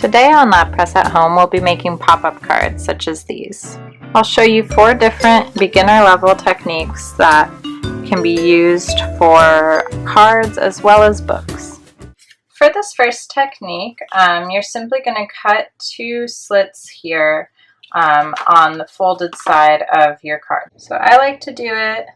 Today on Lab Press at Home, we'll be making pop-up cards such as these. I'll show you 4 different beginner level techniques that can be used for cards as well as books. For this first technique, you're simply going to cut 2 slits here on the folded side of your card. So I like to do it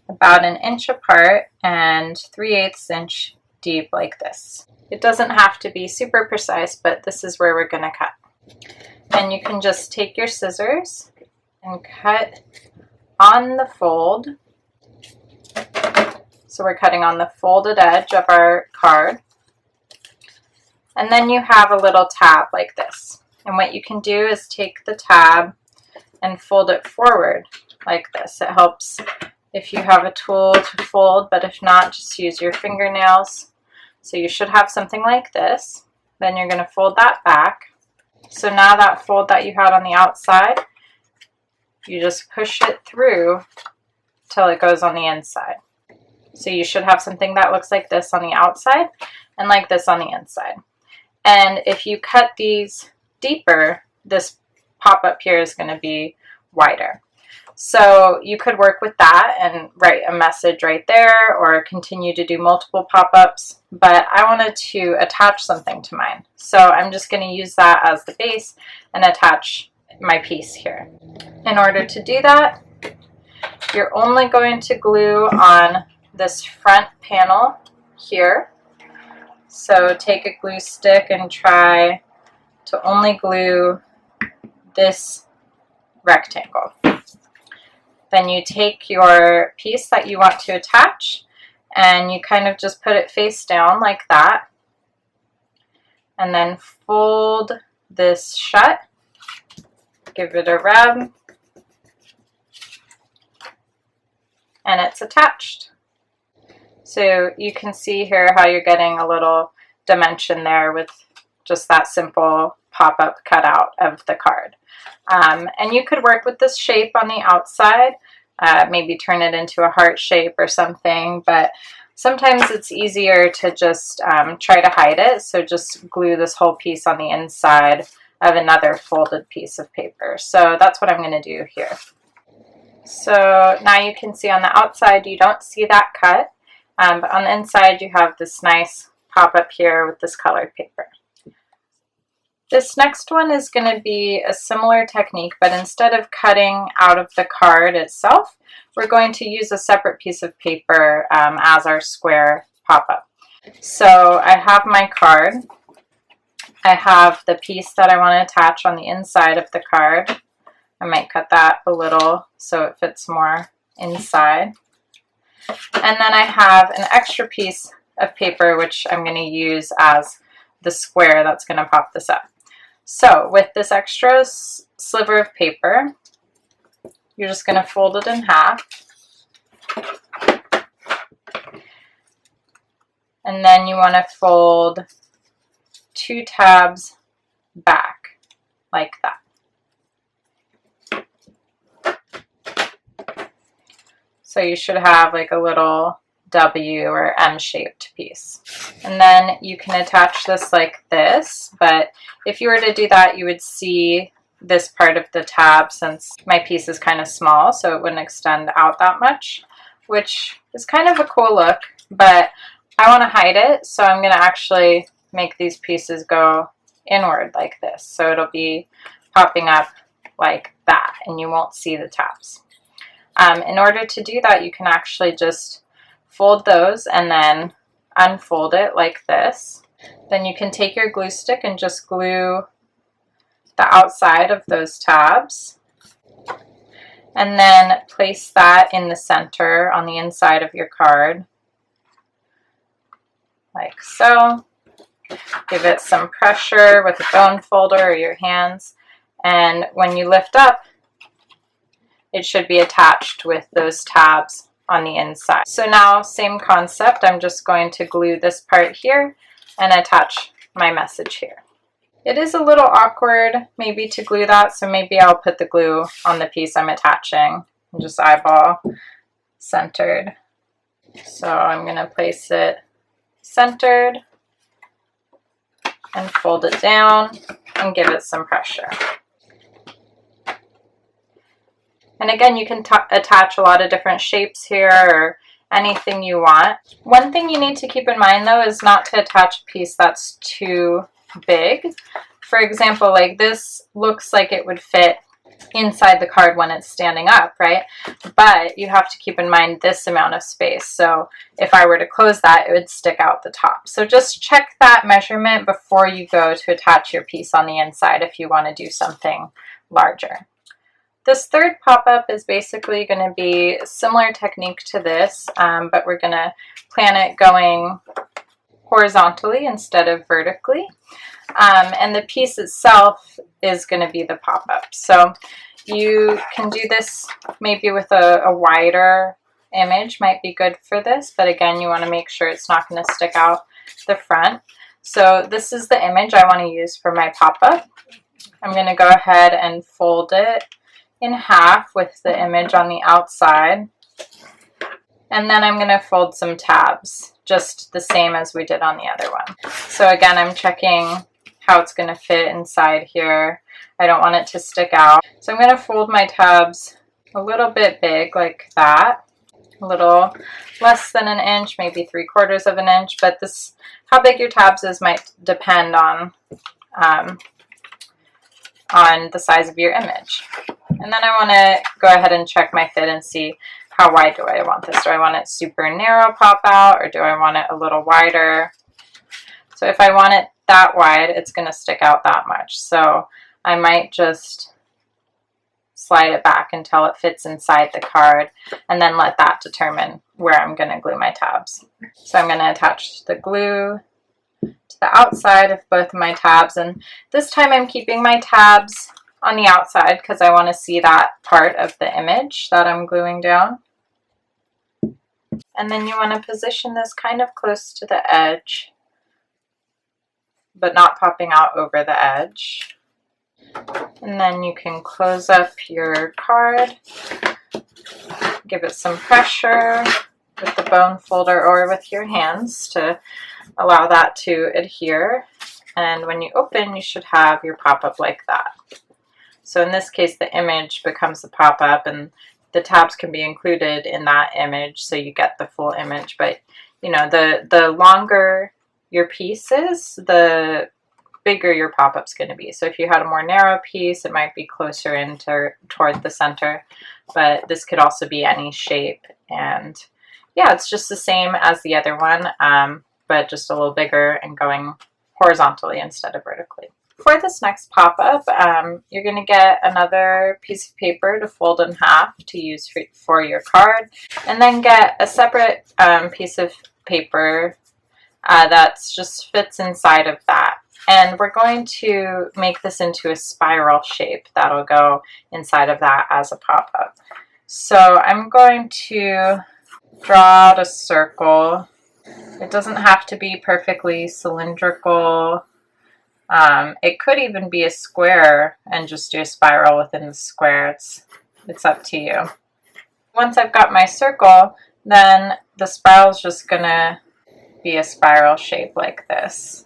about 1 inch apart and 3/8 inch deep like this. It doesn't have to be super precise, but this is where we're going to cut. And you can just take your scissors and cut on the fold. So we're cutting on the folded edge of our card. And then you have a little tab like this. And what you can do is take the tab and fold it forward like this. It helps if you have a tool to fold, but if not, just use your fingernails. So you should have something like this. Then you're going to fold that back. So now that fold that you had on the outside, you just push it through till it goes on the inside. So you should have something that looks like this on the outside and like this on the inside. And if you cut these deeper, this pop-up here is going to be wider. So you could work with that and write a message right there or continue to do multiple pop-ups, but I wanted to attach something to mine. So I'm just going to use that as the base and attach my piece here. In order to do that, you're only going to glue on this front panel here. So take a glue stick and try to only glue this rectangle. Then you take your piece that you want to attach and you kind of just put it face down like that. And then fold this shut. Give it a rub. And it's attached. So you can see here how you're getting a little dimension there with just that simple pop-up cutout of the card. And you could work with this shape on the outside, maybe turn it into a heart shape or something, but sometimes it's easier to just try to hide it, so just glue this whole piece on the inside of another folded piece of paper. So that's what I'm going to do here. So now you can see on the outside you don't see that cut, but on the inside you have this nice pop-up here with this colored paper. This next one is going to be a similar technique, but instead of cutting out of the card itself, we're going to use a separate piece of paper as our square pop-up. So I have my card. I have the piece that I want to attach on the inside of the card. I might cut that a little so it fits more inside. And then I have an extra piece of paper which I'm going to use as the square that's going to pop this up. So with this extra sliver of paper, you're just going to fold it in half. And then you want to fold 2 tabs back like that. So you should have like a little W or M-shaped piece. And then you can attach this like this, but if you were to do that, you would see this part of the tab since my piece is kind of small, so it wouldn't extend out that much, which is kind of a cool look, but I want to hide it, so I'm going to actually make these pieces go inward like this. So it'll be popping up like that, and you won't see the tabs. In order to do that, you can actually just fold those and then unfold it like this. Then you can take your glue stick and just glue the outside of those tabs. And then place that in the center on the inside of your card. Like so. Give it some pressure with a bone folder or your hands. And when you lift up, it should be attached with those tabs on the inside. So now, same concept, I'm just going to glue this part here and attach my message here. It is a little awkward maybe to glue that, so maybe I'll put the glue on the piece I'm attaching and just eyeball centered. So I'm going to place it centered and fold it down and give it some pressure. And again, you can attach a lot of different shapes here or anything you want. One thing you need to keep in mind though is not to attach a piece that's too big. For example, like this looks like it would fit inside the card when it's standing up, right? But you have to keep in mind this amount of space. So if I were to close that, it would stick out the top. So just check that measurement before you go to attach your piece on the inside if you want to do something larger. This third pop-up is basically going to be a similar technique to this, but we're going to plan it going horizontally instead of vertically. And the piece itself is going to be the pop-up. So you can do this maybe with a wider image, might be good for this, but again, you want to make sure it's not going to stick out the front. So this is the image I want to use for my pop-up. I'm going to go ahead and fold it in half with the image on the outside. And then I'm going to fold some tabs, just the same as we did on the other one. So again, I'm checking how it's going to fit inside here. I don't want it to stick out. So I'm going to fold my tabs a little bit big like that. A little less than an inch, maybe 3/4 of an inch, but this, how big your tabs is might depend on the size of your image. And then I want to go ahead and check my fit and see how wide do I want this. Do I want it super narrow pop out, or do I want it a little wider? So if I want it that wide, it's going to stick out that much. So I might just slide it back until it fits inside the card, and then let that determine where I'm going to glue my tabs. So I'm going to attach the glue to the outside of both of my tabs, and this time I'm keeping my tabs on the outside because I want to see that part of the image that I'm gluing down. And then you want to position this kind of close to the edge, but not popping out over the edge. And then you can close up your card, give it some pressure with the bone folder or with your hands to allow that to adhere. And when you open, you should have your pop-up like that. So in this case, the image becomes the pop-up, and the tabs can be included in that image so you get the full image. But you know, the longer your piece is, the bigger your pop-up's going to be. So if you had a more narrow piece, it might be closer in toward the center, but this could also be any shape. And yeah, it's just the same as the other one, but just a little bigger and going horizontally instead of vertically. For this next pop-up, you're going to get another piece of paper to fold in half to use for your card, and then get a separate piece of paper that just fits inside of that. And we're going to make this into a spiral shape that'll go inside of that as a pop-up. So I'm going to draw out a circle. It doesn't have to be perfectly cylindrical. It could even be a square and just do a spiral within the square. It's up to you. Once I've got my circle, then the spiral is just gonna be a spiral shape like this,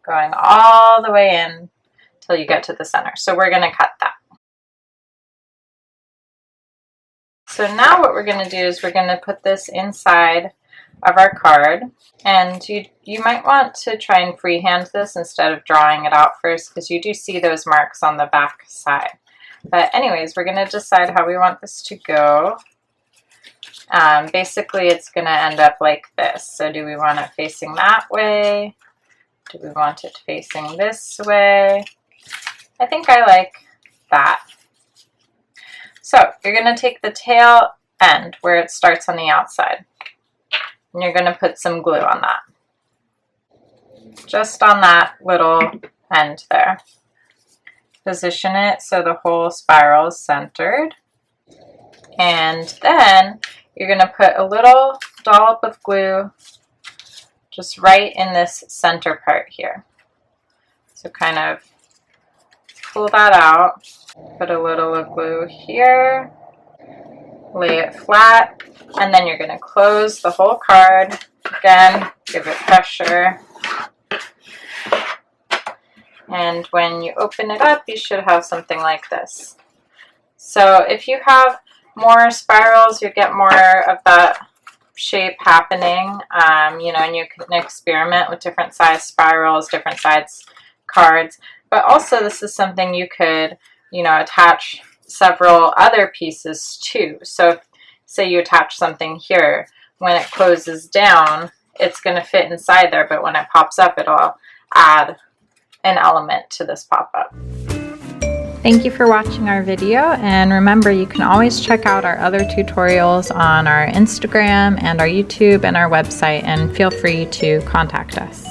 going all the way in till you get to the center. So we're gonna cut that. So now what we're gonna do is we're gonna put this inside of our card, and you might want to try and freehand this instead of drawing it out first, because you do see those marks on the back side. But anyways, we're going to decide how we want this to go. Basically, it's going to end up like this. So do we want it facing that way? Do we want it facing this way? I think I like that. So you're going to take the tail end where it starts on the outside, and you're going to put some glue on that. Just on that little end there. Position it so the whole spiral is centered. And then you're going to put a little dollop of glue just right in this center part here. So kind of pull that out, put a little of glue here, lay it flat, and then you're going to close the whole card. Again, give it pressure. And when you open it up, you should have something like this. So if you have more spirals, you get more of that shape happening, you know, and you can experiment with different size spirals, different size cards. But also this is something you could, you know, attach several other pieces to. So if, say you attach something here, when it closes down, it's going to fit inside there, but when it pops up, it'll add an element to this pop-up. Thank you for watching our video, and remember you can always check out our other tutorials on our Instagram and our YouTube and our website, and feel free to contact us.